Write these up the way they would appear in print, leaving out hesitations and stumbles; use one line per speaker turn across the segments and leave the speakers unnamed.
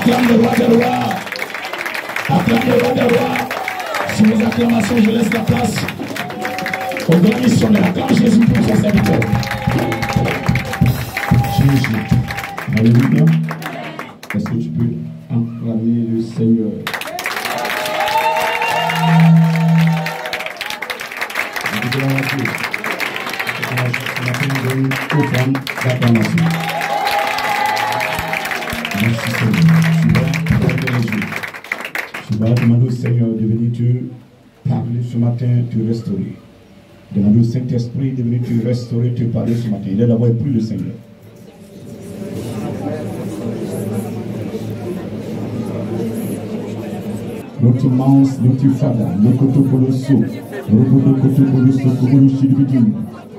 acclame le roi des rois. Acclame le roi des rois. Sur les acclamations, je laisse la place au grand missionnaire. Acclame Jésus pour son serviteur.
Jésus. Alléluia. Est-ce que tu peux acclamer le Seigneur? Merci Seigneur. Tu vas demander au Seigneur de venir te parler ce matin, te restaurer. Demander au Saint-Esprit de venir te restaurer, te parler ce matin. Il est d'avoir pris le Seigneur. Notre manse, notre fada, notre kotokoloso, notre kotokoloso, koboloshi dibidim,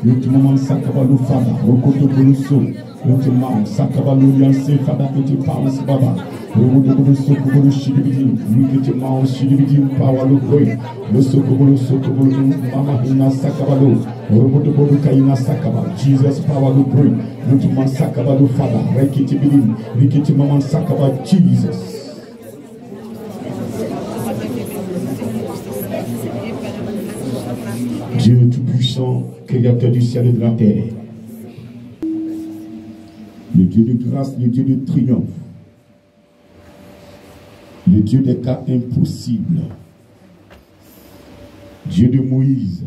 notre maman sakabalo fada, rokotokoloso, notre maman sakabalo lianse fada, notre panse baba, rokotokoloso, koboloshi dibidim, notre maman shidibidim, pawalo koi, le sokoboloso, kobolo, mama hina sakabalo, rokotokolo kaina sakaba, Jesus pawalo koi, notre maman sakabalo fada, rekiti bidim, rikiti maman sakaba, Jesus. Dieu tout-puissant, créateur du ciel et de la terre, le Dieu de grâce, le Dieu de triomphe, le Dieu des cas impossibles, Dieu de Moïse,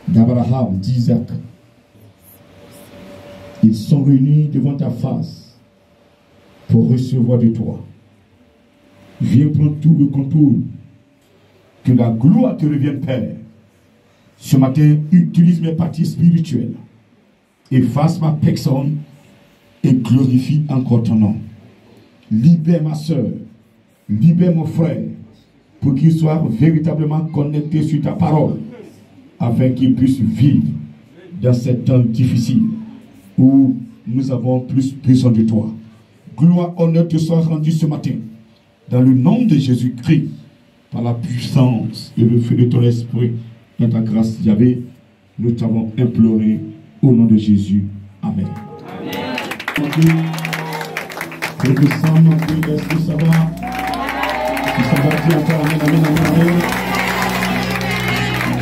d'Abraham, d'Isaac, ils sont réunis devant ta face pour recevoir de toi. Viens prendre tout le contrôle, que la gloire te revienne, Père. Ce matin, utilise mes parties spirituelles. Efface ma personne et glorifie encore ton nom. Libère ma soeur, libère mon frère, pour qu'il soit véritablement connecté sur ta parole, afin qu'il puisse vivre dans cet temps difficile où nous avons plus besoin de toi. Gloire, honneur te soit rendu ce matin, dans le nom de Jésus-Christ, par la puissance et le feu de ton esprit. Dans ta grâce, Yahvé, nous t'avons imploré au nom de Jésus. Amen. Amen. Est-ce que ça va? Si ça va, dis encore amen, amen, amen, amen.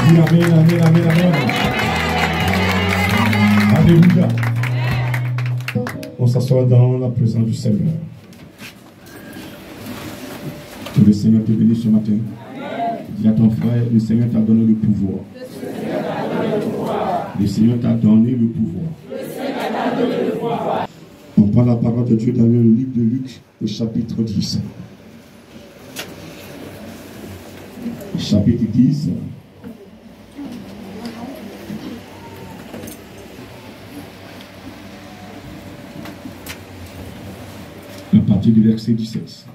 Dis amen, amen, amen, amen. Alléluia. On s'assoit dans la présence du Seigneur. Que le Seigneur te bénisse ce matin. Dis à ton frère, le Seigneur t'a donné le pouvoir. Le Seigneur t'a donné le pouvoir. On prend la parole de Dieu dans le livre de Luc, au chapitre 10. Chapitre 10. À partir du verset 17.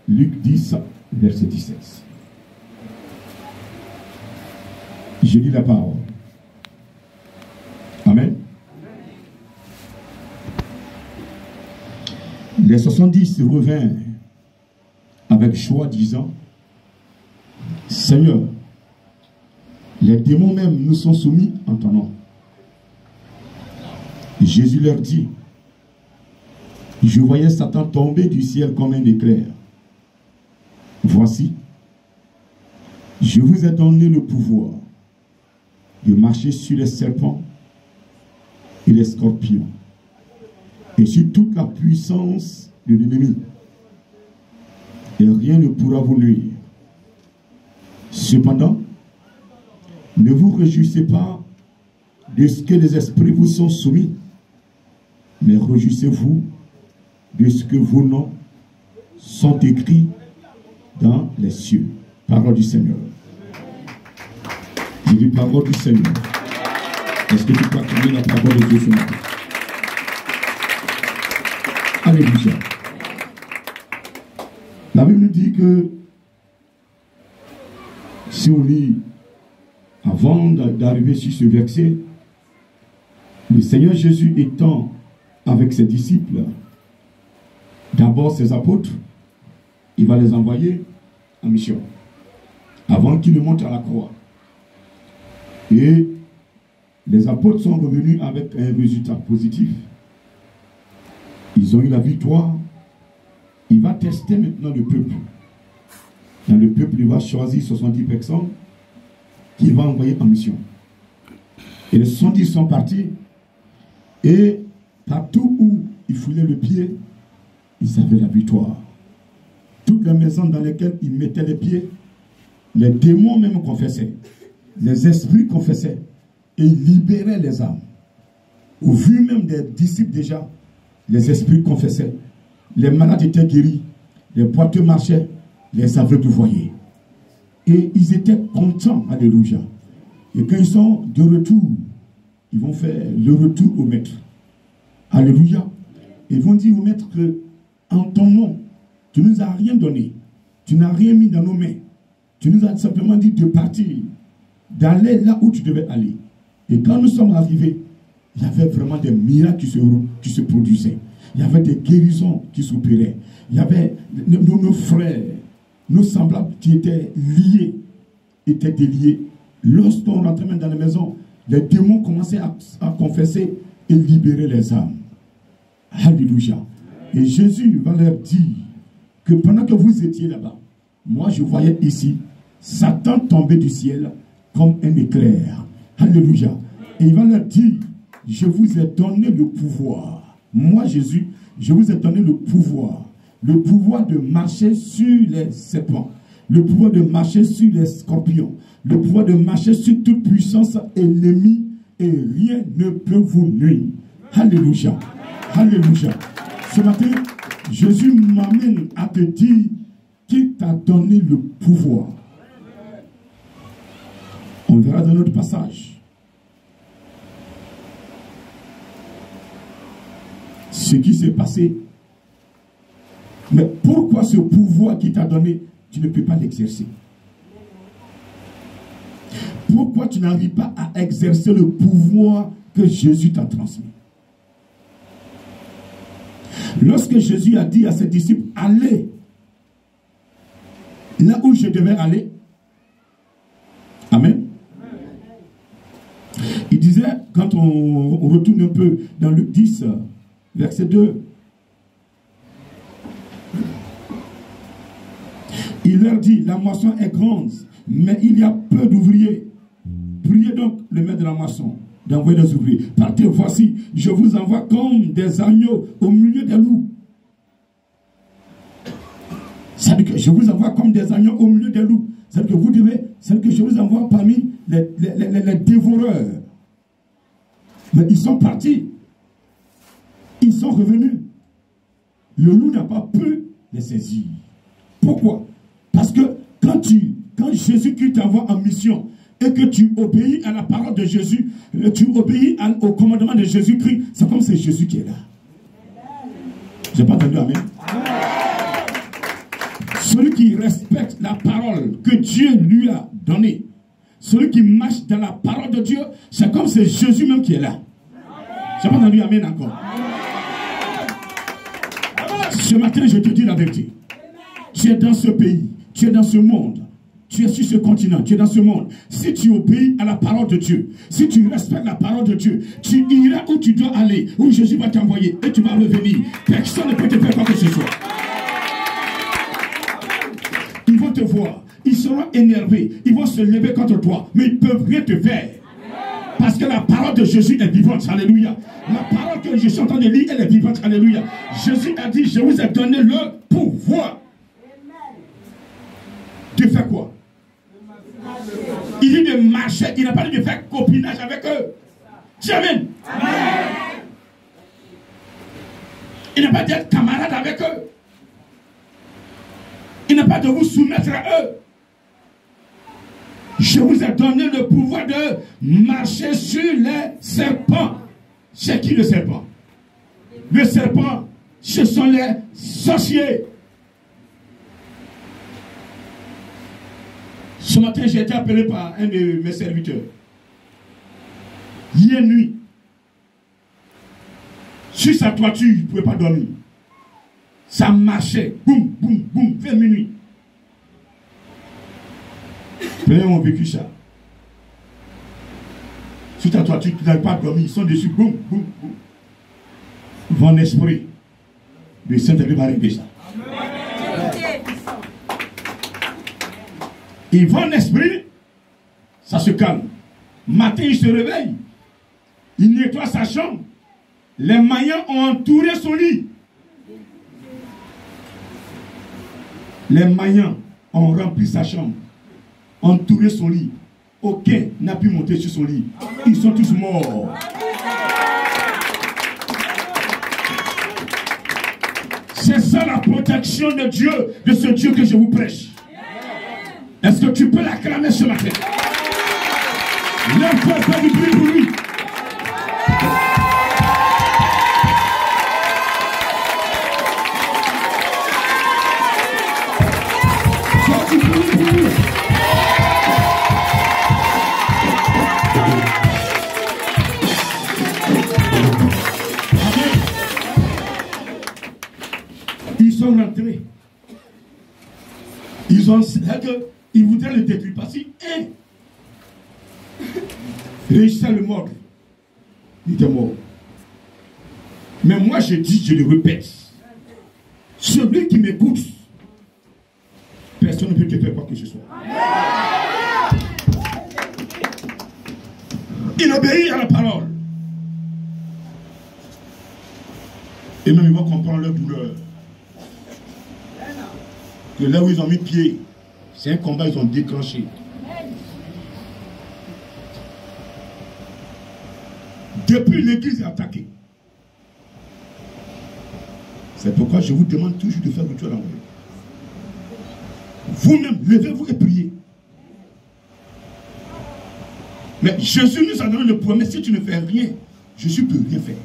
Luc 10, verset 17. Je lis la parole. Amen. Les 70 revinrent avec joie, disant: Seigneur, les démons même nous sont soumis en ton nom. Jésus leur dit: Je voyais Satan tomber du ciel comme un éclair. Voici, je vous ai donné le pouvoir de marcher sur les serpents et les scorpions et sur toute la puissance de l'ennemi. Et rien ne pourra vous nuire. Cependant, ne vous réjouissez pas de ce que les esprits vous sont soumis, mais réjouissez-vous de ce que vos noms sont écrits dans les cieux. Parole du Seigneur. Je dis parole du Seigneur. Est-ce que tu peux acclamer la parole de Dieu ce matin? Alléluia. La Bible nous dit que si on lit avant d'arriver sur ce verset, le Seigneur Jésus étant avec ses disciples, d'abord ses apôtres, il va les envoyer en mission. Avant qu'ils ne montent à la croix, Et les apôtres sont revenus avec un résultat positif. Ils ont eu la victoire. Il va tester maintenant le peuple. Dans le peuple, il va choisir 70 personnes qu'il va envoyer en mission. Et les 70 sont partis. Et partout où ils foulaient le pied, ils avaient la victoire. Toutes les maisons dans lesquelles ils mettaient les pieds, les démons même confessaient. Les esprits confessaient. Et ils libéraient les âmes. Au vu même des disciples déjà, les esprits confessaient. Les malades étaient guéris. Les boiteux marchaient. Les aveugles voyaient. Et ils étaient contents. Alléluia. Et quand ils sont de retour, ils vont faire le retour au maître. Alléluia. Ils vont dire au maître que en ton nom, tu ne nous as rien donné. Tu n'as rien mis dans nos mains. Tu nous as simplement dit de partir, d'aller là où tu devais aller. Et quand nous sommes arrivés, il y avait vraiment des miracles qui se produisaient. Il y avait des guérisons qui s'opéraient. Il y avait nos frères, nos semblables qui étaient liés, étaient déliés. Lorsqu'on rentrait même dans la maison, les démons commençaient à confesser et libérer les âmes. Alléluia. Et Jésus va leur dire que pendant que vous étiez là-bas, moi je voyais ici Satan tomber du ciel comme un éclair. Alléluia. Et il va leur dire, je vous ai donné le pouvoir. Moi Jésus, je vous ai donné le pouvoir. Le pouvoir de marcher sur les serpents. Le pouvoir de marcher sur les scorpions. Le pouvoir de marcher sur toute puissance ennemie. Et rien ne peut vous nuire. Alléluia. Alléluia. Ce matin, Jésus m'amène à te dire qu'il t'a donné le pouvoir. On verra dans notre passage ce qui s'est passé. Mais pourquoi ce pouvoir qu'il t'a donné, tu ne peux pas l'exercer? Pourquoi tu n'arrives pas à exercer le pouvoir que Jésus t'a transmis? Lorsque Jésus a dit à ses disciples, allez là où je devais aller. Amen. Il disait, quand on retourne un peu dans Luc 10, verset 2, il leur dit, la moisson est grande, mais il y a peu d'ouvriers. Priez donc le maître de la moisson d'envoyer des ouvriers. Partez, voici, je vous envoie comme des agneaux au milieu des loups. C'est-à-dire que je vous envoie comme des agneaux au milieu des loups. C'est-à-dire que vous devez, c'est-à-dire que je vous envoie parmi les dévoreurs. Mais ils sont partis. Ils sont revenus. Le loup n'a pas pu les saisir. Pourquoi? Parce que quand Jésus-Christ t'envoie en mission et que tu obéis à la parole de Jésus, tu obéis au commandement de Jésus-Christ, c'est comme c'est Jésus qui est là. J'ai pas entendu amen. Celui qui respecte la parole que Dieu lui a donnée, celui qui marche dans la parole de Dieu, c'est comme c'est Jésus même qui est là. J'ai pas entendu amen encore. Ce matin, je te dis la vérité. Tu es dans ce pays, tu es dans ce monde, tu es sur ce continent, tu es dans ce monde. Si tu obéis à la parole de Dieu, si tu respectes la parole de Dieu, tu iras où tu dois aller, où Jésus va t'envoyer et tu vas revenir. Personne ne peut te faire quoi que ce soit. Ils vont te voir, ils seront énervés, ils vont se lever contre toi, mais ils ne peuvent rien te faire. Parce que la parole de Jésus est vivante, alléluia. La parole que je suis en train de lire, elle est vivante, alléluia. Jésus a dit, je vous ai donné le pouvoir. De faire quoi? Il dit de marcher, il n'a pas dit de faire copinage avec eux. Amen. Il n'a pas dit d'être camarade avec eux. Il n'a pas de vous soumettre à eux. Je vous ai donné le pouvoir de marcher sur les serpents. C'est qui le serpent? Le serpent, ce sont les sorciers. Ce matin, j'ai été appelé par un de mes serviteurs. Hier nuit, sur sa toiture, il ne pouvait pas dormir. Ça marchait, boum, boum, boum, vers minuit. Plein ont vécu ça. Sur ta toiture, tu n'arrives pas à dormir, ils sont dessus, boum, boum, boum. Mon esprit, le Saint-Esprit va régler ça. Et mon esprit, ça se calme. Matin, il se réveille. Il nettoie sa chambre. Les Mayens ont entouré son lit. Les Mayens ont rempli sa chambre, entouré son lit. Aucun n'a pu monter sur son lit. Ils sont tous morts. C'est ça la protection de Dieu, de ce Dieu que je vous prêche. Est-ce que tu peux l'acclamer ce matin? Lève-toi, fais du bruit pour lui. Fais du bruit pour lui. Amen. Ils sont rentrés. Ils voudraient le détruire parce que réussissait à le mordre. Il était mort. Mais moi je dis, je le répète, celui qui m'écoute, personne ne peut te faire quoi que ce soit. Il obéit à la parole. Et même ils vont comprendre leur douleur. Que là où ils ont mis pied, c'est un combat qu'ils ont déclenché. Depuis, l'église est attaquée. C'est pourquoi je vous demande toujours de faire retour à l'envers. Vous-même, levez-vous et priez. Mais Jésus nous a donné le pouvoir. Mais si tu ne fais rien, Jésus ne peut rien faire.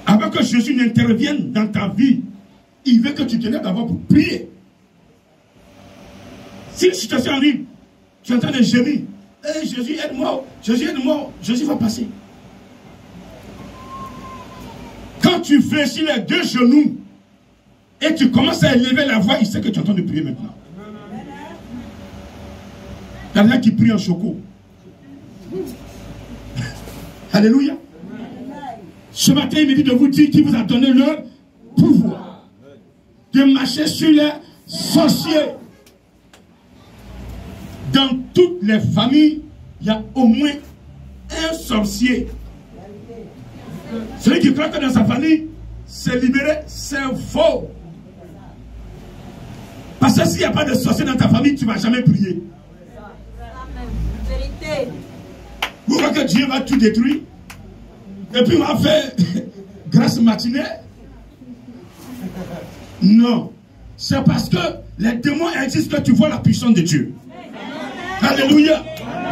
Avant que Jésus n'intervienne dans ta vie, il veut que tu te lèves d'abord pour prier. Si une situation arrive, tu es en train de gémir. Hey, Jésus, aide-moi. Jésus, aide-moi. Jésus va passer. Quand tu fléchis les deux genoux et tu commences à élever la voix, il sait que tu es en train de prier maintenant. Il y en a qui prient en choco. Alléluia. Ce matin, il me dit de vous dire qu'il vous a donné le pouvoir de marcher sur les sorciers. Dans toutes les familles, il y a au moins un sorcier. Celui qui croit que dans sa famille, c'est libéré, c'est faux. Parce que s'il n'y a pas de sorcier dans ta famille, tu ne vas jamais prier. Vous croyez que Dieu va tout détruire? Et puis on va faire grâce matinée? Non. C'est parce que les démons existent que tu vois la puissance de Dieu. Alléluia.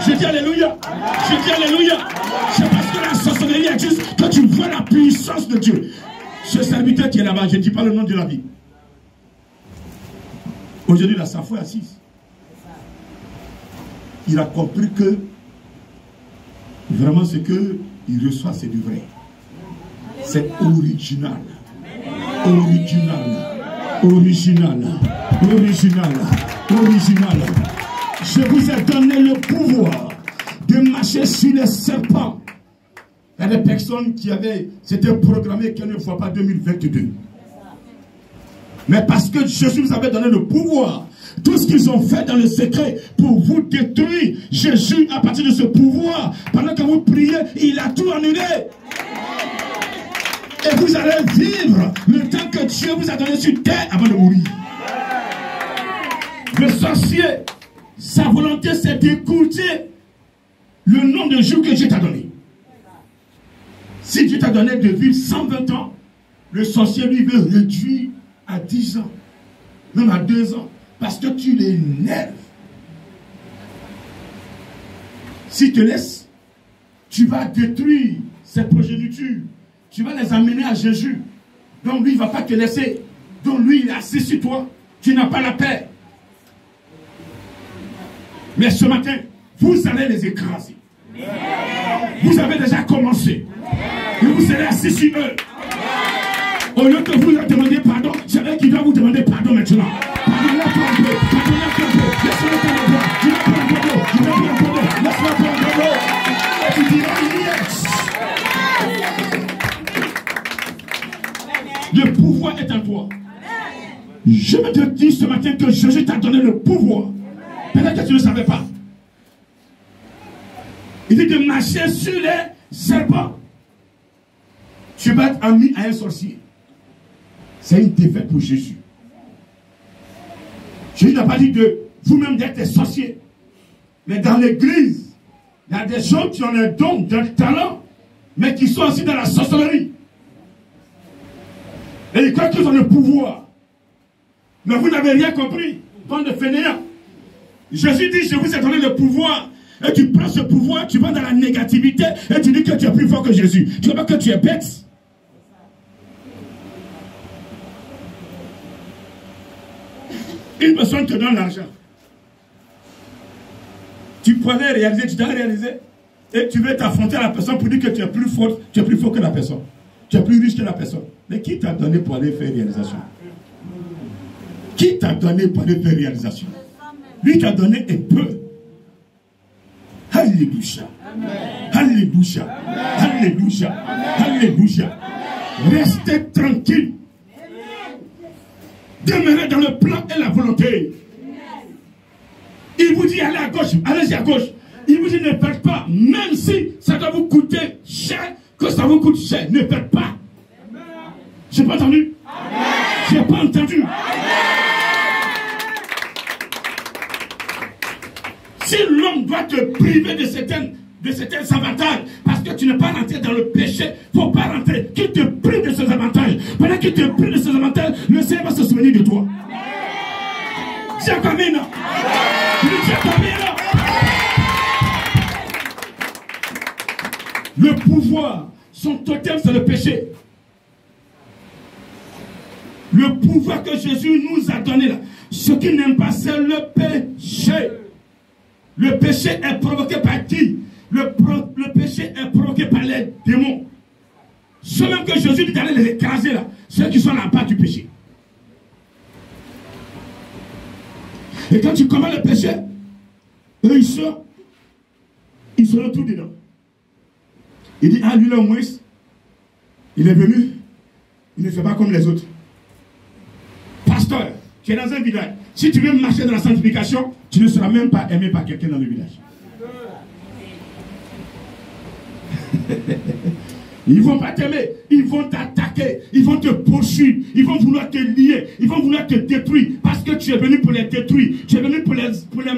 Je dis alléluia. Je dis alléluia. C'est parce que la sorcellerie existe que tu vois la puissance de Dieu. Ce serviteur qui est là-bas, je ne dis pas le nom de la vie. Aujourd'hui, là, sa foi est assise. Il a compris que vraiment ce qu'il reçoit, c'est du vrai. C'est original. Original. Original. Original. Original. Je vous ai donné le pouvoir de marcher sur les serpents. Il y a des personnes qui c'était programmé qu'elles ne voient pas 2022. Mais parce que Jésus vous avait donné le pouvoir, tout ce qu'ils ont fait dans le secret pour vous détruire, Jésus, à partir de ce pouvoir, pendant que vous priez, il a tout annulé. Et vous allez vivre le temps que Dieu vous a donné sur terre avant de mourir. Le sorcier, sa volonté, c'est d'écouter le nombre de jours que Dieu t'a donné. Si Dieu t'a donné de vivre 120 ans, le sorcier, lui, veut réduire à 10 ans, même à 2 ans, parce que tu l'énerves. Si tu te laisses, tu vas détruire ses progénitures. Tu vas les amener à Jésus. Donc lui, il ne va pas te laisser. Donc lui, il est assis sur toi. Tu n'as pas la paix. Mais ce matin, vous allez les écraser. Vous avez déjà commencé. Et vous serez assis sur eux. Au lieu que vous leur demandiez pardon, c'est eux qui doivent vous demander pardon maintenant. Pardonnez-moi un peu. Pardonnez-moi un peu. Laissez-le faire le droit. Je n'ai pas un peu. Je n'ai pas un peu. Je me te dis ce matin que Jésus t'a donné le pouvoir. Peut-être que tu ne le savais pas. Il dit de marcher sur les serpents. Tu vas être ami à un sorcier. C'est une défaite pour Jésus. Jésus n'a pas dit de vous-même d'être des sorciers. Mais dans l'église, il y a des gens qui ont un don, un talent, mais qui sont aussi dans la sorcellerie. Et ils croient qu'ils ont le pouvoir. Mais vous n'avez rien compris. Bande de fainéants. Jésus dit, je vous ai donné le pouvoir. Et tu prends ce pouvoir, tu vas dans la négativité et tu dis que tu es plus fort que Jésus. Tu ne vois pas que tu es bête. Une personne te donne l'argent. Tu pourrais réaliser, tu dois réaliser. Et tu veux t'affronter à la personne pour dire que tu es plus fort que la personne. Tu es plus riche que la personne. Mais qui t'a donné pour aller faire réalisation? Qui t'a donné pour aller faire réalisation? Lui t'a donné un peu. Alléluia. Alléluia. Alléluia. Alléluia. Restez tranquille. Demeurez dans le plan et la volonté. Il vous dit allez à gauche, allez-y à gauche. Il vous dit ne faites pas, même si ça doit vous coûter cher, que ça vous coûte cher, ne faites pas. J'ai pas entendu? J'ai pas entendu. Si l'homme doit te priver de certains avantages, parce que tu n'es pas rentré dans le péché, il ne faut pas rentrer. Qu'il te prive de ces avantages. Pendant qu'il te prive de ces avantages, le Seigneur va se souvenir de toi. Dis amen. Le pouvoir, son totem, c'est le péché. Le pouvoir que Jésus nous a donné là, ce qu'il n'aime pas, c'est le péché. Le péché est provoqué par qui? Le péché est provoqué par les démons. Ceux même que Jésus dit d'aller les écraser là, ceux qui sont à la part du péché. Et quand tu commets le péché, eux ils seront tout dedans. Il dit, ah lui là au moins, il est venu, il ne fait pas comme les autres. Pasteur, tu es dans un village. Si tu veux marcher dans la sanctification, tu ne seras même pas aimé par quelqu'un dans le village. Ils ne vont pas t'aimer, ils vont t'attaquer, ils vont te poursuivre, ils vont vouloir te lier, ils vont vouloir te détruire parce que tu es venu pour les détruire, tu es venu pour les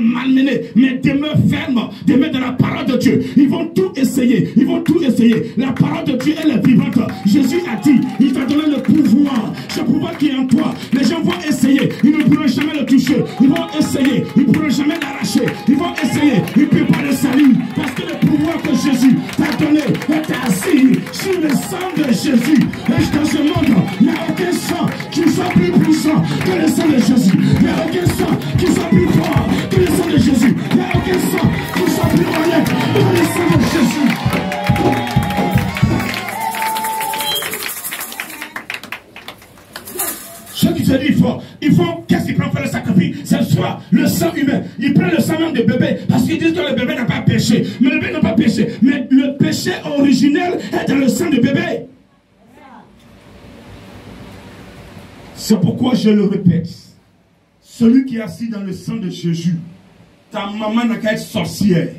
malmener. Mais demeure ferme, demeure dans la parole de Dieu. Ils vont tout essayer, ils vont tout essayer. La parole de Dieu, elle est vivante. Jésus a dit, il t'a donné le pouvoir, ce pouvoir qui est en toi. Les gens vont essayer, ils ne pourront jamais le toucher, ils vont essayer, ils ne pourront jamais l'arracher, ils vont essayer, ils ne peuvent pas le salir parce que le pouvoir que Jésus t'a donné est assis sur le sang de Jésus. Et dans ce monde, il n'y a aucun sang qui soit plus puissant que le sang de Jésus. Il n'y a aucun sang qui soit plus fort que le sang de Jésus. Il n'y a aucun sang qui soit plus moyen que le sang de Jésus. Ceux qui se disent il faut qu'est-ce qu'ils prennent pour le sacrifice? C'est soit le sang humain. Ils prennent le sang même de bébé parce qu'ils disent que le bébé n'a pas péché. Mais le bébé n'a pas péché. Mais le péché originel est dans le sang de bébé. C'est pourquoi je le répète. Celui qui est assis dans le sang de Jésus, ta maman n'a qu'à être sorcière.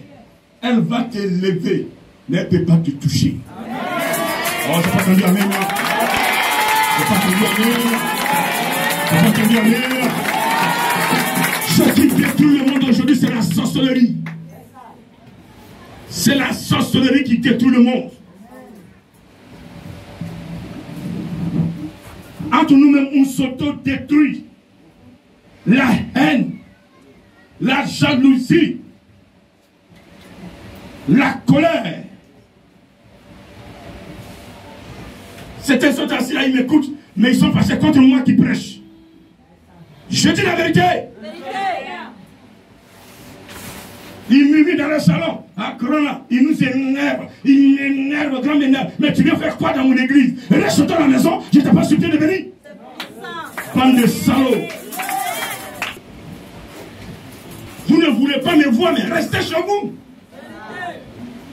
Elle va te lever, mais elle ne peut pas te toucher. Oh, j'ai pas entendu amen. J'ai pas entendu amen. J'ai pas entendu amen. Ce qui détruit le monde aujourd'hui, c'est la sorcellerie. C'est la sorcellerie qui détruit le monde. Entre nous-mêmes, on s'auto-détruit. La haine, la jalousie, la colère. Certains sont assis là, ils m'écoutent, mais ils sont fâchés contre moi qui prêche. Je dis la vérité. Ils murmurent dans le salon. À Corona, ils nous énervent. Ils m'énervent, grand m'énerve. Mais tu viens faire quoi dans mon église? Reste dans la maison, je t'ai pas supplié de venir. Bande de salauds. Vous ne voulez pas me voir, mais restez chez vous.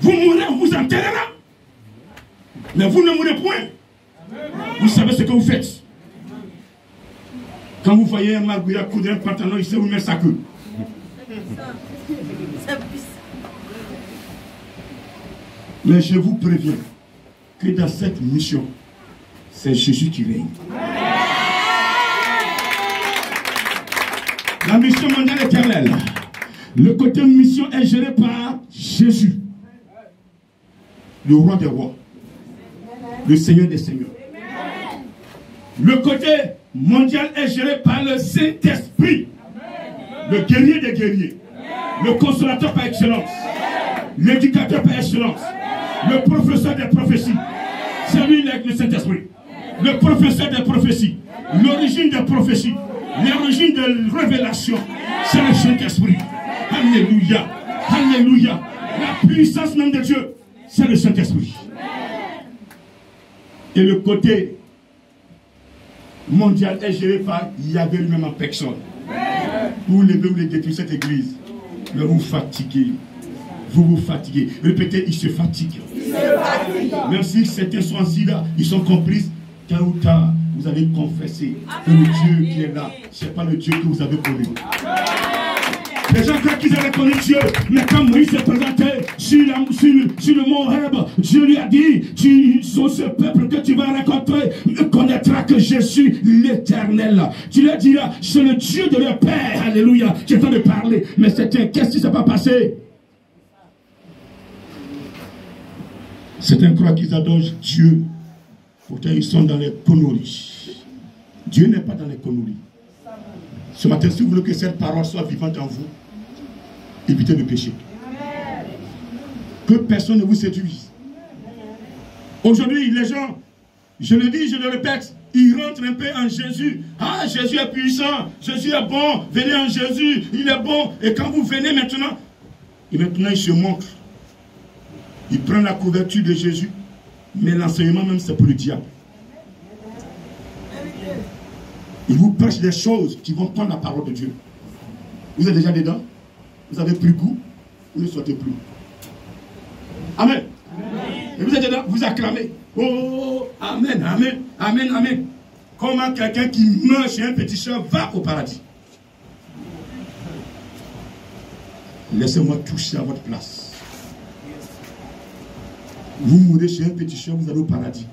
Vous mourrez, on vous enterrera. Mais vous ne mourrez point. Vous savez ce que vous faites. Quand vous voyez un margouillat coudre un pantalon, il sait où mettre sa queue. Mais je vous préviens que dans cette mission, c'est Jésus qui règne. La mission mondiale éternelle, le côté mission est géré par Jésus, le roi des rois, le Seigneur des seigneurs. Le côté mondial est géré par le Saint-Esprit, le guerrier des guerriers, le consolateur par excellence, l'éducateur par excellence, le professeur des prophéties. C'est lui le Saint-Esprit, le professeur des prophéties, l'origine des prophéties, l'origine des révélations. C'est le Saint-Esprit. Alléluia, alléluia. La puissance même de Dieu, c'est le Saint-Esprit. Et le côté mondial est géré par Yahvé lui-même en personne. Vous levez, vous détruisez cette église. Mais vous fatiguez. Vous fatiguez. Répétez, il se fatigue. Même si certains sont assis là, ils sont complices. Tard ou tard, vous allez confesser que le Dieu qui est là, ce n'est pas le Dieu que vous avez connu. Les gens croient qu'ils avaient connu Dieu, mais quand Moïse s'est présenté sur le mont Horeb, Dieu lui a dit, sur ce peuple que tu vas rencontrer, connaîtra que je suis l'Éternel. Tu lui diras, c'est le Dieu de leur père, alléluia. J'ai en train de parler, mais c'était, qu'est-ce qui ne s'est pas passé? Certains croient qu'ils adorent Dieu, pourtant ils sont dans les conneries. Dieu n'est pas dans les conneries. Ce matin, si vous voulez que cette parole soit vivante en vous, évitez le péché. Que personne ne vous séduise. Aujourd'hui, les gens, je le dis, je le répète, ils rentrent un peu en Jésus. Ah, Jésus est puissant, Jésus est bon, venez en Jésus, il est bon. Et quand vous venez maintenant, ils se montrent. Ils prennent la couverture de Jésus, mais l'enseignement même, c'est pour le diable. Ils vous prêchent des choses qui vont prendre la parole de Dieu. Vous êtes déjà dedans? Vous avez pris goût? Vous ne sortez plus. Amen. Et vous êtes dedans? Vous acclamez. Oh, amen, amen, amen, amen. Comment quelqu'un qui meurt chez un péticheur va au paradis? Laissez-moi toucher à votre place. Vous mourrez chez un péticheur, vous allez au paradis.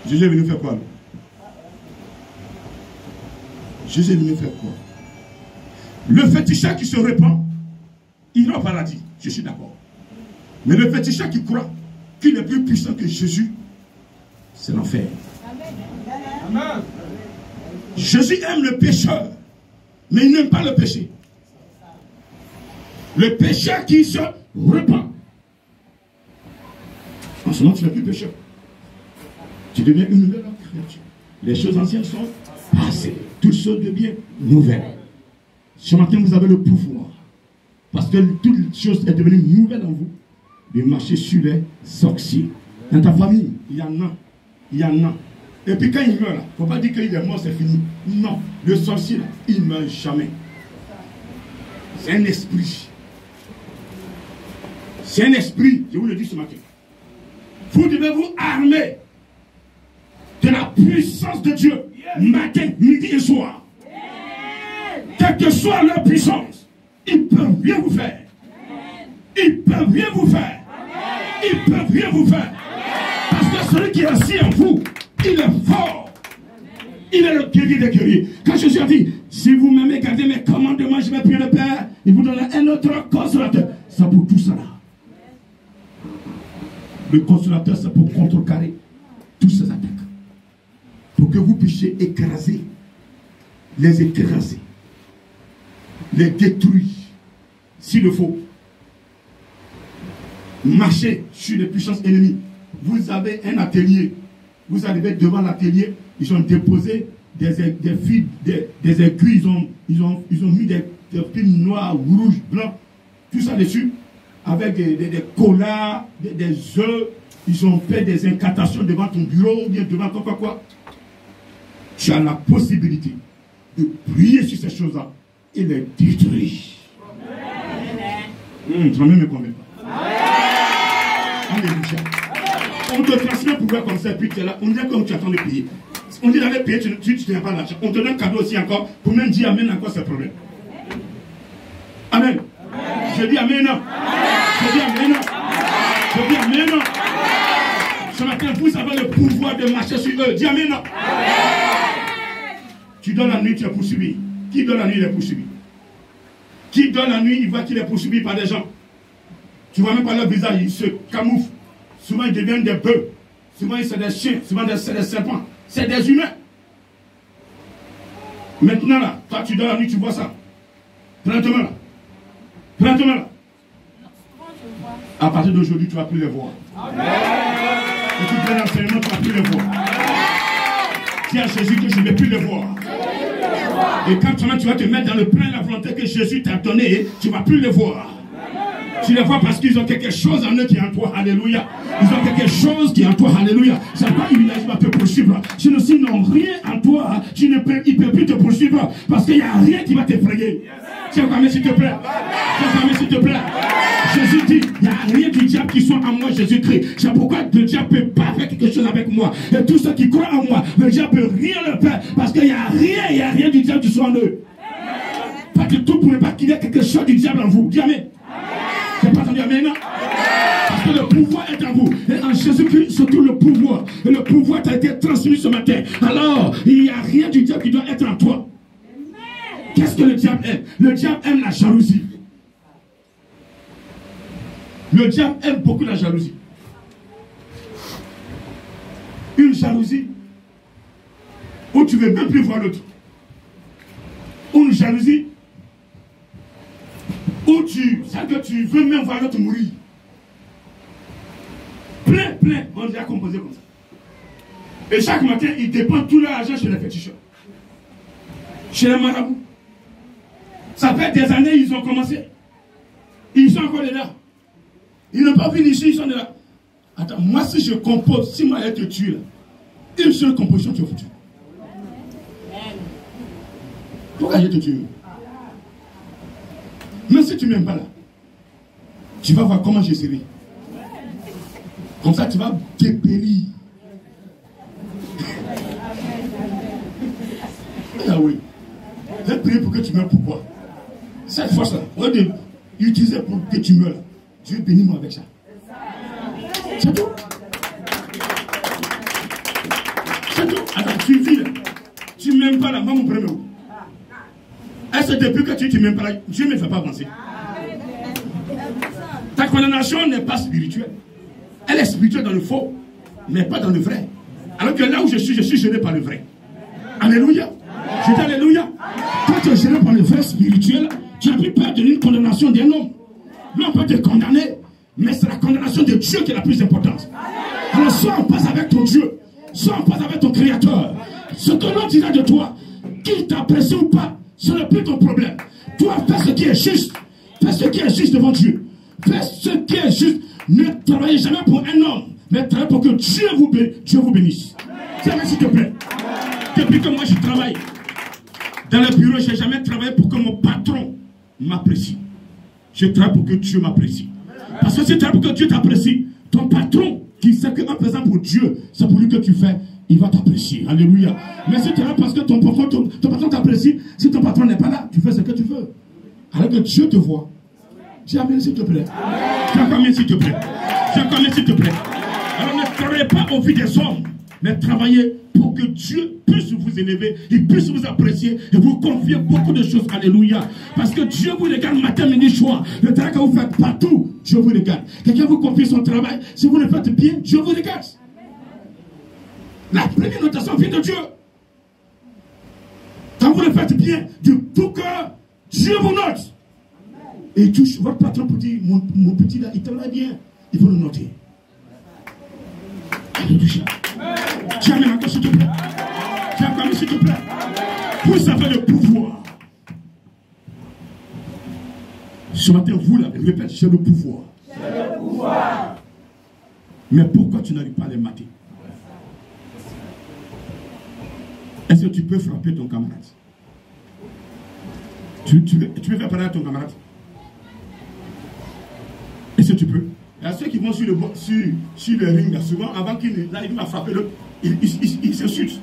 Jésus est venu faire quoi? Jésus est venu faire quoi? Le féticheur qui se répand, il ira au paradis. Je suis d'accord. Mais le féticheur qui croit qu'il est plus puissant que Jésus, c'est l'enfer. Amen. Jésus aime le pécheur, mais il n'aime pas le péché. Le pécheur qui se répand, en ce moment tu n'es plus pécheur. Tu deviens une nouvelle créature. Les choses anciennes sont passées. Toutes choses deviennent nouvelles. Ce matin, vous avez le pouvoir. Parce que toute chose est devenue nouvelle en vous. De marcher sur les sorciers. Dans ta famille, il y en a. Il y en a. Et puis quand il meurt, il ne faut pas dire qu'il est mort, c'est fini. Non. Le sorcier, là, il ne meurt jamais. C'est un esprit. C'est un esprit. Je vous le dis ce matin. Vous devez vous armer de la puissance de Dieu, matin, midi et soir. Quelle que soit leur puissance, ils ne peuvent rien vous faire. Ils ne peuvent rien vous faire. Ils ne peuvent rien vous faire. Parce que celui qui est assis en vous, il est fort. Il est le guerrier des guerriers. Quand Jésus a dit, si vous m'aimez, gardez mes commandements, je vais prier le Père, il vous donnera un autre consolateur. C'est pour tout cela. Le consolateur, c'est pour contrecarrer toutes ces attaques. Pour que vous puissiez écraser, les détruire, s'il le faut. Marcher sur les puissances ennemies. Vous avez un atelier. Vous arrivez devant l'atelier, ils ont déposé des aiguilles, ils ont mis des fils noirs, rouges, blancs, tout ça dessus, avec des collards, des œufs. Ils ont fait des incantations devant ton bureau, ou bien devant quoi. Tu as la possibilité de prier sur ces choses-là et les détruire. Tu vas même me convaincre. Alléluia. On te transmet pouvoir comme ça, puis tu es là, on dirait comme tu attends de prier. On dit d'aller payer, tu n'as pas l'argent. On te donne un cadeau aussi encore, pour même dire amen encore, c'est le problème. Amen. Je dis amen. Je dis amen. Je dis amen. Ce matin, vous avez le pouvoir de marcher sur eux. Dis amen. Tu donnes la nuit, tu es poursuivi. Qui donne la nuit, il est poursuivi. Qui donne la nuit, il voit qu'il est poursuivi par des gens. Tu vois même pas leur visage, ils se camouflent. Souvent, ils deviennent des bœufs. Souvent, c'est des chiens. Souvent, c'est des serpents. C'est des humains. Maintenant, là, toi, tu donnes la nuit, tu vois ça. Prends-toi là. Prends-toi là. À partir d'aujourd'hui, tu ne vas plus les voir. Et tu prends l'enseignement, tu ne vas plus les voir. Dis à Jésus que je ne vais plus les voir. Et quand tu vas te mettre dans le plein de la volonté que Jésus t'a donné, tu ne vas plus les voir. Tu les vois parce qu'ils ont quelque chose en eux qui est en toi. Alléluia. Ils ont quelque chose qui est en toi. Alléluia. C'est pas qu'il va te poursuivre. Sinon, s'ils n'ont rien en toi, ils ne peuvent plus te poursuivre. Parce qu'il n'y a rien qui va t'effrayer. Tiens, quand même, s'il te plaît. Tiens, quand même, s'il te plaît. Jésus dit, il n'y a rien du diable qui soit en moi, Jésus-Christ. C'est pourquoi le diable ne peut pas faire quelque chose avec moi. Et tous ceux qui croient en moi, le diable ne peut rien leur faire. Parce qu'il n'y a rien du diable qui soit en eux. Pas du tout pour ne pas qu'il y ait quelque chose du diable en vous. Dis amen. C'est pas entendu amen? Parce que le pouvoir est en vous. Et en Jésus-Christ, surtout le pouvoir. Et le pouvoir t'a été transmis ce matin. Alors, il n'y a rien du diable qui doit être en toi. Qu'est-ce que le diable aime? Le diable aime la jalousie. Le diable aime beaucoup la jalousie. Une jalousie où tu ne veux même plus voir l'autre. Une jalousie où tu veux même voir l'autre mourir. Plein, on les a composé comme ça. Et chaque matin, ils dépensent tout leur argent chez les féticheurs. Chez les marabouts. Ça fait des années, ils ont commencé. Ils sont encore là. Ils n'ont pas fini ici, ils sont là. Attends, moi si je compose, si moi je te tue là, une seule composition, tu es foutu. Pourquoi je te tue? Mais si tu ne m'aimes pas là, tu vas voir comment je serai. Comme ça, tu vas dépérir. Ah oui. Je vais prier pour que tu meurs. Pourquoi? Cette force-là, on va l'utiliser pour que tu meurs. Dieu bénis-moi avec ça. C'est tout. C'est tout. Attends, tu vis là. Tu ne m'aimes pas là. Moi, mon premier mot. Est-ce que depuis que tu ne m'aimes pas là, Dieu ne me fait pas avancer? Ta condamnation n'est pas spirituelle. Elle est spirituelle dans le faux, mais pas dans le vrai. Alors que là où je suis gêné par le vrai. Alléluia. Je dis alléluia. Quand tu es gêné par le vrai spirituel, tu n'as plus peur d'une condamnation d'un homme. L'homme peut te condamner, mais c'est la condamnation de Dieu qui est la plus importante. Alors soit on passe avec ton Dieu, soit on passe avec ton Créateur. Ce que l'on dira de toi, qu'il t'apprécie ou pas, ce n'est plus ton problème. Toi, fais ce qui est juste. Fais ce qui est juste devant Dieu. Fais ce qui est juste. Ne travaillez jamais pour un homme, mais travaillez pour que Dieu vous bénisse. Tiens, s'il te plaît. Depuis que moi je travaille dans le bureau, je n'ai jamais travaillé pour que mon patron m'apprécie. Je travaille pour que Dieu m'apprécie. Parce que si tu travailles pour que Dieu t'apprécie, ton patron qui sait qu'en faisant pour Dieu, c'est pour lui que tu fais, il va t'apprécier. Alléluia. Mais si tu travailles parce que ton patron t'apprécie, si ton patron n'est pas là, tu fais ce que tu veux. Alors que Dieu te voit. Dis amen s'il te plaît. Dis amen s'il te plaît. Dis amen s'il te plaît. Alors ne travaillez pas au vu des hommes, mais travaillez pour que Dieu puisse vous élever, il puisse vous apprécier et vous confier beaucoup de choses. Alléluia. Parce que Dieu vous regarde matin, midi, soir. Le travail que vous faites partout, Dieu vous regarde. Quelqu'un vous confie son travail, si vous le faites bien, Dieu vous regarde. La première notation vient de Dieu. Quand vous le faites bien, du tout cœur, Dieu vous note. Et il touche votre patron pour dire, mon petit là, il travaille bien. Il faut le noter. Alléluia. Tiens, mais encore s'il te plaît. Tiens, encore s'il te plaît. Vous avez le pouvoir. Ce matin, vous là, répète, j'ai le pouvoir.
J'ai le pouvoir.
Mais pourquoi tu n'arrives pas à les mater? Est-ce que tu peux frapper ton camarade? Tu peux faire parler à ton camarade? Est-ce que tu peux? Il y a ceux qui vont sur le ring, souvent, avant qu'il va frapper l'autre, il s'insulte.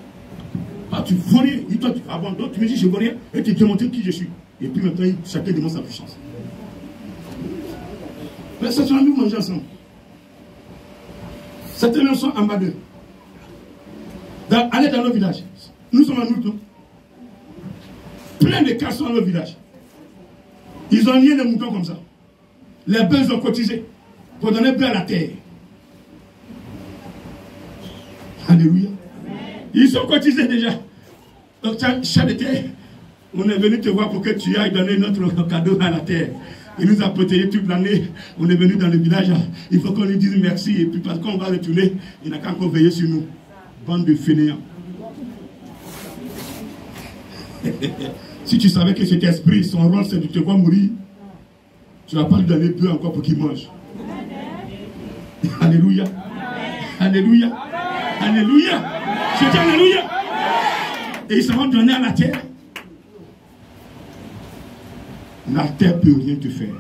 Ah, tu vois rien. Et toi, donc tu me dis, je vois rien. Et tu te montres qui je suis. Et puis maintenant, chacun demande sa puissance. Mais c'est sur nous manger ensemble. Certains sont en bas d'eux. Allez dans nos villages. Nous sommes en août. Plein de cas sont dans nos villages. Ils ont lié des moutons comme ça. Les bœufs, ils ont cotisé pour donner paix à la terre. Alléluia. Ils sont cotisés déjà. Donc, chat de terre, on est venu te voir pour que tu ailles donner notre cadeau à la terre. Il nous a protégés toute l'année. On est venu dans le village. Il faut qu'on lui dise merci. Et puis parce qu'on va retourner, il n'a qu'à encore veiller sur nous. Bande de fainéants. Si tu savais que cet esprit, son rôle, c'est de te voir mourir, tu ne vas pas lui donner peu encore pour qu'il mange. Alléluia. Alléluia. Alléluia. Je dis alléluia. Et ils seront donnés à la terre. La terre ne peut rien te faire.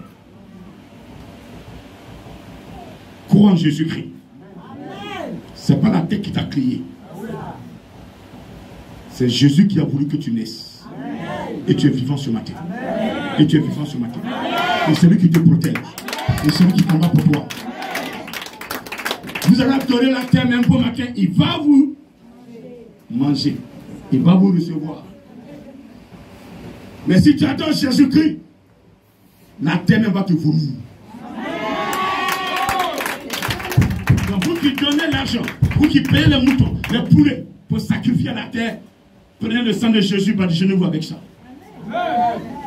Crois en Jésus-Christ. Ce n'est pas la terre qui t'a créé. C'est Jésus qui a voulu que tu naisses. Et tu es vivant ce matin. Et tu es vivant ce matin. Et c'est lui qui te protège. Et c'est lui qui combat pour toi. Vous allez adorer la terre même pour matin. Il va vous manger. Il va vous recevoir. Mais si tu adores Jésus-Christ, la terre même va te vomir. Donc vous qui donnez l'argent, vous qui payez les moutons, les poulets pour sacrifier à la terre, prenez le sang de Jésus, badigeonnez-vous avec ça.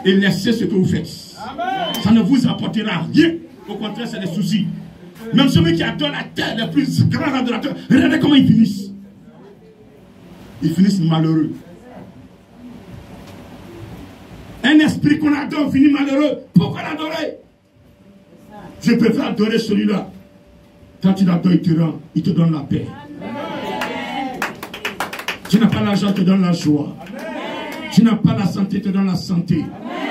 Et laissez ce que vous faites. Ça ne vous apportera rien. Au contraire, c'est des soucis. Même celui qui adore la terre, les plus grands adorateurs, regardez comment ils finissent. Ils finissent malheureux. Un esprit qu'on adore finit malheureux. Pourquoi l'adorer? Je préfère adorer celui-là. Quand tu l'adores, il te donne la paix. Tu n'as pas l'argent, il te donne la joie. Tu n'as pas la santé, il te donne la santé.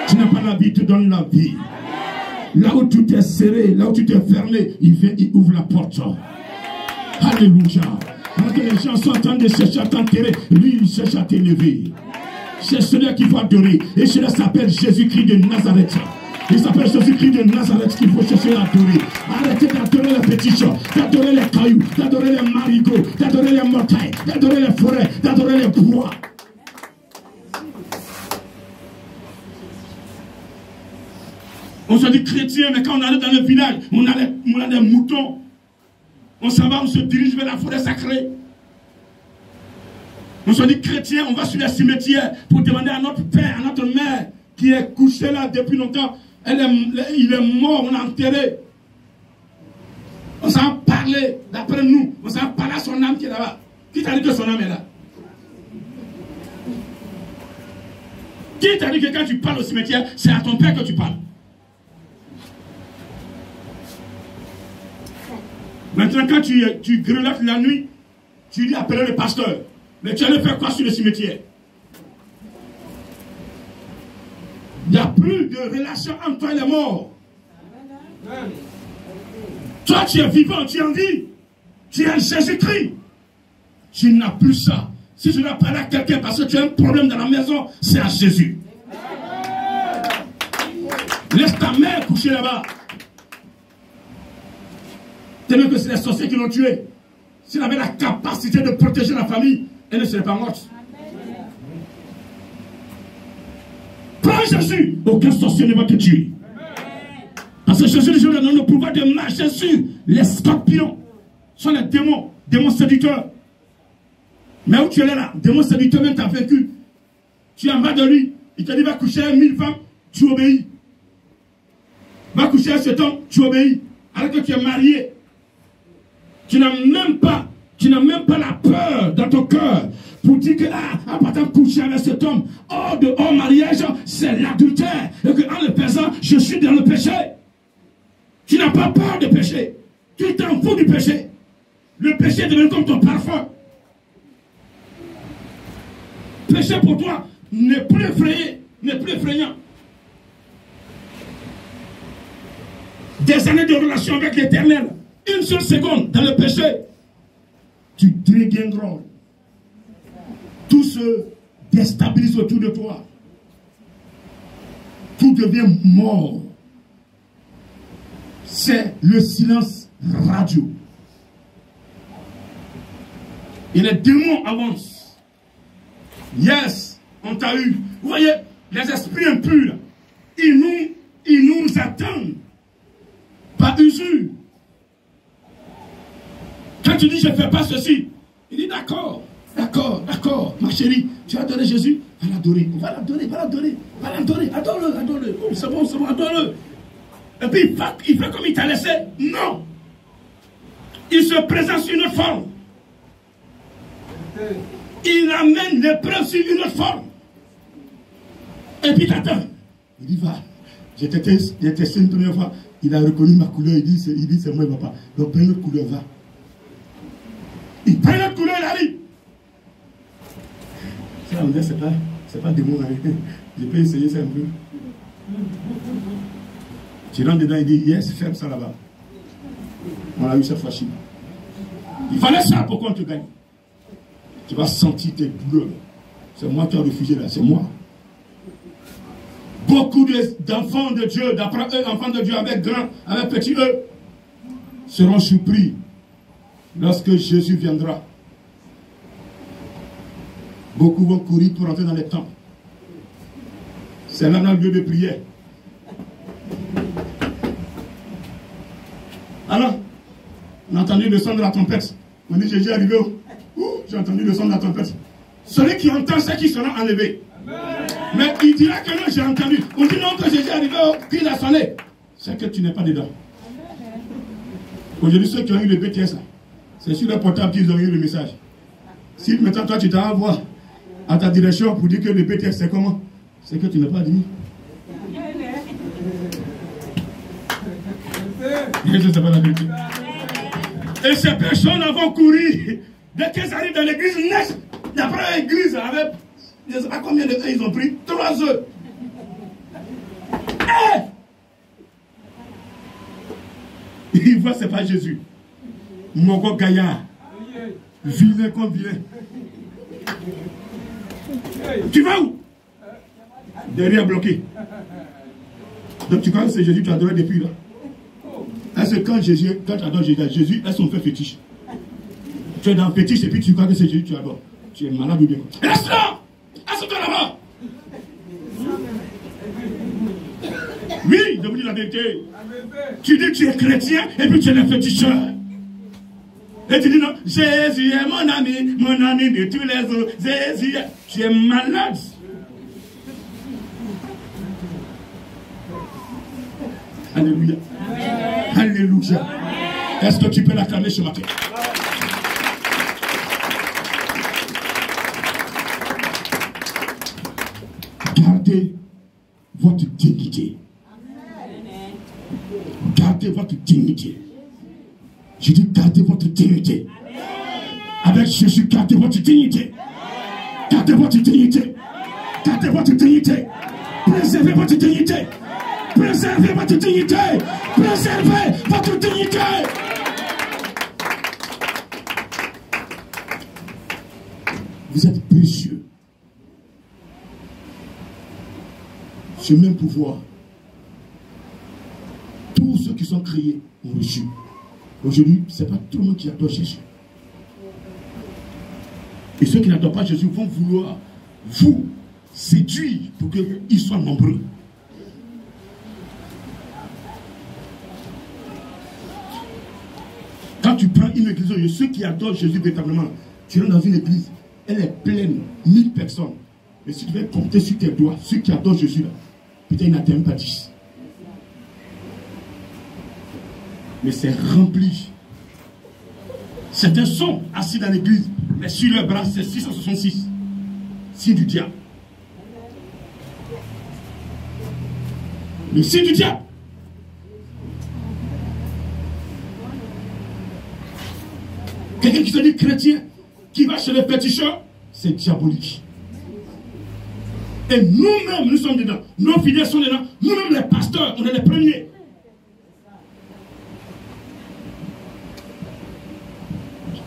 Tu n'as pas la vie, il te donne la vie. Là où tout est serré, là où tout est fermé, il vient, il ouvre la porte. Alléluia. Quand les gens sont en train de chercher à t'enterrer, lui, il cherche à t'élever. C'est celui qu'il faut adorer. Et celui-là s'appelle Jésus-Christ de Nazareth. Il s'appelle Jésus-Christ de Nazareth qu'il faut chercher à adorer. Arrêtez d'adorer les petits champs, d'adorer les cailloux, d'adorer les marigots, d'adorer les montagnes, d'adorer les forêts, d'adorer les bois. On se dit chrétien, mais quand on allait dans le village, on a des moutons. On s'en va, on se dirige vers la forêt sacrée. On se dit chrétien, on va sur les cimetières pour demander à notre père, à notre mère, qui est couché là depuis longtemps. Il est mort, on l'a enterré. On s'en parlait, d'après nous, on s'en parlait à son âme qui est là-bas. Qui t'a dit que son âme est là? Qui t'a dit que quand tu parles au cimetière, c'est à ton père que tu parles? Maintenant, quand tu grelottes la nuit, tu dis appeler le pasteur. Mais tu allais faire quoi sur le cimetière? Il n'y a plus de relation entre toi et les morts. Toi, tu es vivant, tu es en vie. Tu es en Jésus-Christ. Tu n'as plus ça. Si tu dois parler à quelqu'un parce que tu as un problème dans la maison, c'est à Jésus. Laisse ta mère coucher là-bas. Tellement que c'est les sorciers qui l'ont tué. S'il avait la capacité de protéger la famille, elle ne serait pas morte. Prends Jésus, aucun sorcier ne va te tuer. Parce que Jésus nous donne le pouvoir de marcher sur les scorpions. Ce sont les démons, démons séducteurs. Mais où tu es là, démon séducteur même t'a vaincu. Tu es en bas de lui, il te dit va coucher avec 1000 femmes, tu obéis. Va coucher avec cet homme, tu obéis. Alors que tu es marié. Tu n'as même pas la peur dans ton cœur pour dire que en partant coucher avec cet homme hors mariage, c'est l'adultère. Et que en le faisant, je suis dans le péché. Tu n'as pas peur de péché. Tu t'en fous du péché. Le péché devient comme ton parfum. Péché pour toi n'est plus effrayé, n'est plus effrayant. Des années de relation avec l'Éternel. Une seule seconde dans le péché, tu dégringoles. Tout se déstabilise autour de toi. Tout devient mort. C'est le silence radio. Et les démons avancent. Yes, on t'a eu. Vous voyez, les esprits impurs, ils nous attendent. Par usure. Quand tu dis je ne fais pas ceci, il dit d'accord, d'accord, d'accord, ma chérie, tu as adoré Jésus, va l'adorer, va l'adorer, va l'adorer, va l'adorer, adore-le, adore-le, oh, c'est bon, adore-le. Et puis il fait comme il t'a laissé. Non. Il se présente sur une autre forme. Il amène l'épreuve sur une autre forme. Et puis t'attends. Il dit va. J'ai testé une première fois. Il a reconnu ma couleur. Il dit c'est moi papa. Donc prends une autre couleur, va. Il prend une autre couleur, il arrive. Ça on dit c'est pas des mots. Je peux essayer ça un peu. Tu rentres dedans, il dit yes, ferme ça là-bas. On l'a eu cette fois-ci. Il fallait ça pour qu'on te gagne. Tu vas sentir tes douleurs. C'est moi qui ai refusé là, c'est moi. Beaucoup d'enfants de Dieu, d'après eux, enfants de Dieu avec grand, avec petit E, seront surpris lorsque Jésus viendra. Beaucoup vont courir pour entrer dans les temples. C'est là dans le lieu de prière. Alors, on a entendu le son de la trompette. On dit Jésus est arrivé. J'ai entendu le son de la trompette. Celui qui entend, c'est qui sera enlevé. Mais il dira que non, j'ai entendu. On dit non, que Jésus est arrivé, puis il a sonné. C'est que tu n'es pas dedans. Aujourd'hui, ceux qui ont eu le BTS, c'est sur le portable qu'ils ont eu le message. Si maintenant toi tu t'envoies à ta direction pour dire que le BTS c'est comment, c'est que tu n'es pas dit. Jésus, c'est pas la vérité. Et ces personnes vont courir. Dès qu'elles arrivent dans l'église, next, d'après l'église, avec, je ne sais pas combien de œufs ils ont pris, 3 œufs. Hey! Ils voient, c'est pas Jésus. Mogo Gaïa. Vilain comme vilain. Tu vas où? Derrière bloqué. Donc tu crois que c'est Jésus, tu adorais depuis là. Est-ce que quand tu adores Jésus, est-ce qu'on fait fétiche? Tu es dans le fétiche et puis tu crois que c'est Jésus, tu adores. Tu es malade ou bien? Reste là! Assieds-toi là-bas! Oui, je vous dis la vérité. Tu dis que tu es chrétien et puis tu es un féticheur. Et tu dis non, Jésus est mon ami de tous les autres. Jésus est... Tu es malade. Alléluia. Alléluia. Est-ce que tu peux l'acclamer ce matin? Gardez votre dignité. Gardez votre dignité. Je dis gardez votre dignité. Avec Jésus, gardez votre dignité. Gardez votre dignité. Gardez votre dignité. Préservez votre dignité. Préservez votre dignité. Préservez votre dignité. Vous êtes précieux. Ce même pouvoir, tous ceux qui sont créés ont reçu. Aujourd'hui, ce n'est pas tout le monde qui adore Jésus. Et ceux qui n'adorent pas Jésus vont vouloir vous séduire pour qu'ils soient nombreux. Quand tu prends une église, ceux qui adorent Jésus véritablement, tu rentres dans une église, elle est pleine, 1000 personnes. Et si tu veux compter sur tes doigts, ceux qui adorent Jésus là, peut-être il n'atteint pas 10. Mais c'est rempli. Certains sont assis dans l'église, mais sur leurs bras, c'est 666. Signe du diable. Le signe du diable. Quelqu'un qui se dit chrétien, qui va chez les féticheurs, c'est diabolique. Et nous-mêmes, nous sommes dedans. Nos fidèles sont dedans. Nous-mêmes, les pasteurs, on est les premiers.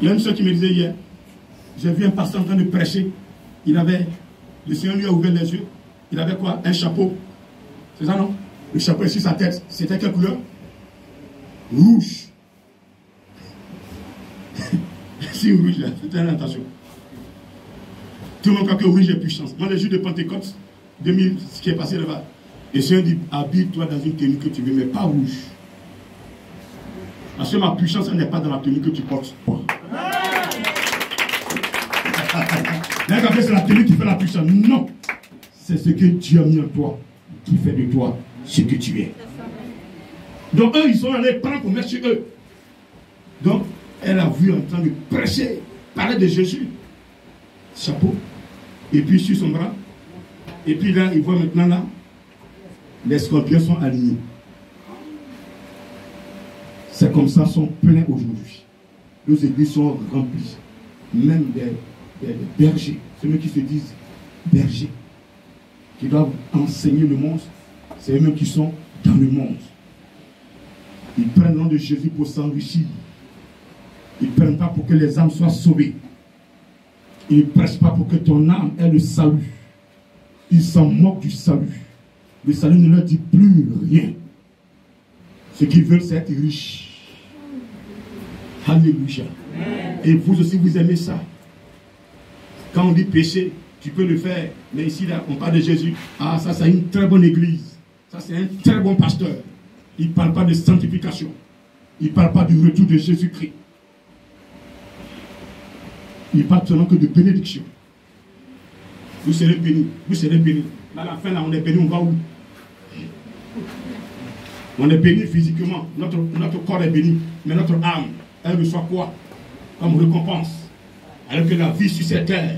Il y a une soeur qui me disait hier, j'ai vu un pasteur en train de prêcher. le Seigneur lui a ouvert les yeux. Il avait quoi? Un chapeau. C'est ça, non? Le chapeau est sur sa tête. C'était quelle couleur? Rouge. Si rouge, là, faites attention. Tout le monde croit que rouge est puissance. Moi, les jours de Pentecôte, 2000, ce qui est passé là-bas, le Seigneur dit, habille-toi dans une tenue que tu veux, mais pas rouge. Parce que ma puissance, elle n'est pas dans la tenue que tu portes. C'est la tenue qui fait la puissance. Non. C'est ce que Dieu a mis en toi qui fait de toi ce que tu es. Donc eux, ils sont allés prendre pour mettre sur eux. Donc, elle a vu en train de prêcher, parler de Jésus. Chapeau. Et puis sur son bras. Et puis là, il voit maintenant là, les scorpions sont alignés. C'est comme ça, sont pleins aujourd'hui. Nos églises sont remplies. Même des bergers, ceux qui se disent bergers, qui doivent enseigner le monde, c'est eux-mêmes qui sont dans le monde. Ils prennent le nom de Jésus pour s'enrichir. Ils ne prennent pas pour que les âmes soient sauvées. Ils ne prêchent pas pour que ton âme ait le salut. Ils s'en moquent du salut. Le salut ne leur dit plus rien. Ce qu'ils veulent, c'est être riches. Alléluia. Et vous aussi, vous aimez ça. Quand on dit péché, tu peux le faire. Mais ici, là, on parle de Jésus. Ah, ça, c'est une très bonne église. Ça, c'est un très bon pasteur. Il ne parle pas de sanctification. Il ne parle pas du retour de Jésus-Christ. Il parle seulement que de bénédiction. Vous serez bénis. Vous serez bénis. À la fin, là, on est bénis. On va où? On est bénis physiquement. Notre corps est béni. Mais notre âme, elle reçoit quoi comme récompense? Alors que la vie sur cette terre,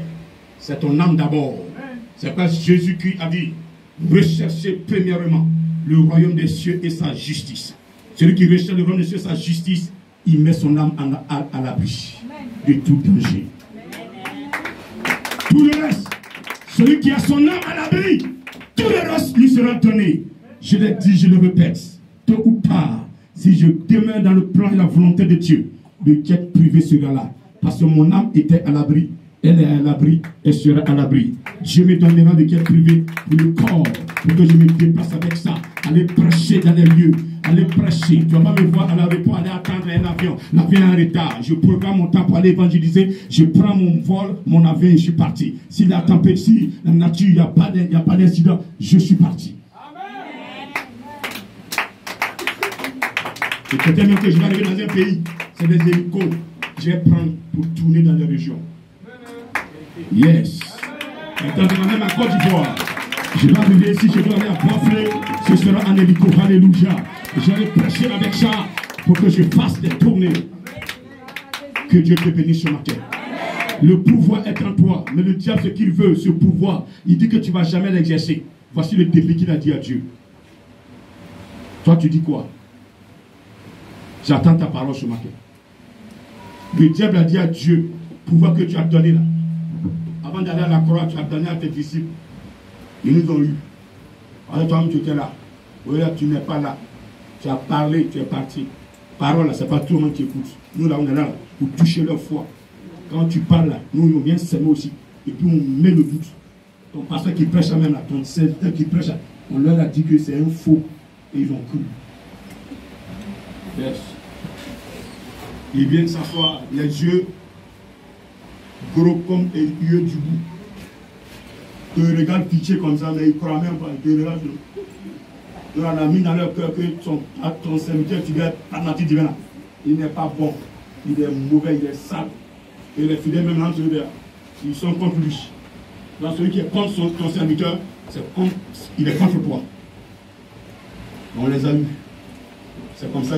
c'est ton âme d'abord. C'est parce que Jésus-Christ a dit, recherchez premièrement le royaume des cieux et sa justice. Celui qui recherche le royaume des cieux et sa justice, il met son âme à l'abri de tout danger. Tout le reste, celui qui a son âme à l'abri, tout le reste lui sera donné. Je l'ai dit, je le répète, tôt ou tard, si je demeure dans le plan et la volonté de Dieu, de quête privée ce gars-là, parce que mon âme était à l'abri, elle est à l'abri, elle sera à l'abri. Dieu me donnera de quête privée pour le corps, pour que je me déplace avec ça, aller prêcher dans les lieux, aller prêcher. Tu ne vas pas me voir à l'aéroport, aller attendre un avion. L'avion est en retard. Je programme mon temps pour aller évangéliser. Je prends mon vol, mon avion et je suis parti. Si la tempête, si la nature, il n'y a pas d'incident, je suis parti. Et peut-être même que je vais arriver dans un pays, c'est des hélicos. Je vais prendre pour tourner dans les régions. Yes. Maintenant, je vais même à Côte d'Ivoire. Je vais arriver ici, je dois aller à Baflé. Ce sera en hélico. Alléluia. Je vais prêcher avec ça pour que je fasse des tournées. Que Dieu te bénisse ce matin. Le pouvoir est en toi. Mais le diable, ce qu'il veut, ce pouvoir, il dit que tu ne vas jamais l'exercer. Voici le défi qu'il a dit à Dieu. Toi, tu dis quoi? J'attends ta parole ce matin. Le diable a dit à Dieu, pouvoir que tu as donné là. Avant d'aller à la croix, tu as donné à tes disciples. Ils nous ont eu. Alors toi-même, tu étais là. Oui, là, tu n'es pas là. Tu as parlé, tu es parti. Parole, là, ce n'est pas tout le monde qui écoute. Nous, là, on est là pour toucher leur foi. Quand tu parles, là, nous, on vient s'aimer aussi. Et puis, on met le doute. Ton pasteur qui prêche là même, là, ton serviteur qui prêche là, on leur a dit que c'est un faux. Et ils ont cru. Yes. Ils viennent s'asseoir, les yeux gros comme les yeux du bout. Ils te regardent pitié comme ça, mais ils ne croient même pas. Ils te regardent. On a mis dans leur cœur que ton serviteur, tu viens par nature divine. Il n'est pas bon. Il est mauvais, il est sale. Et les fidèles, même là, ils sont contre lui. Donc celui qui est contre ton serviteur, il est contre toi. On les a eus. C'est comme ça.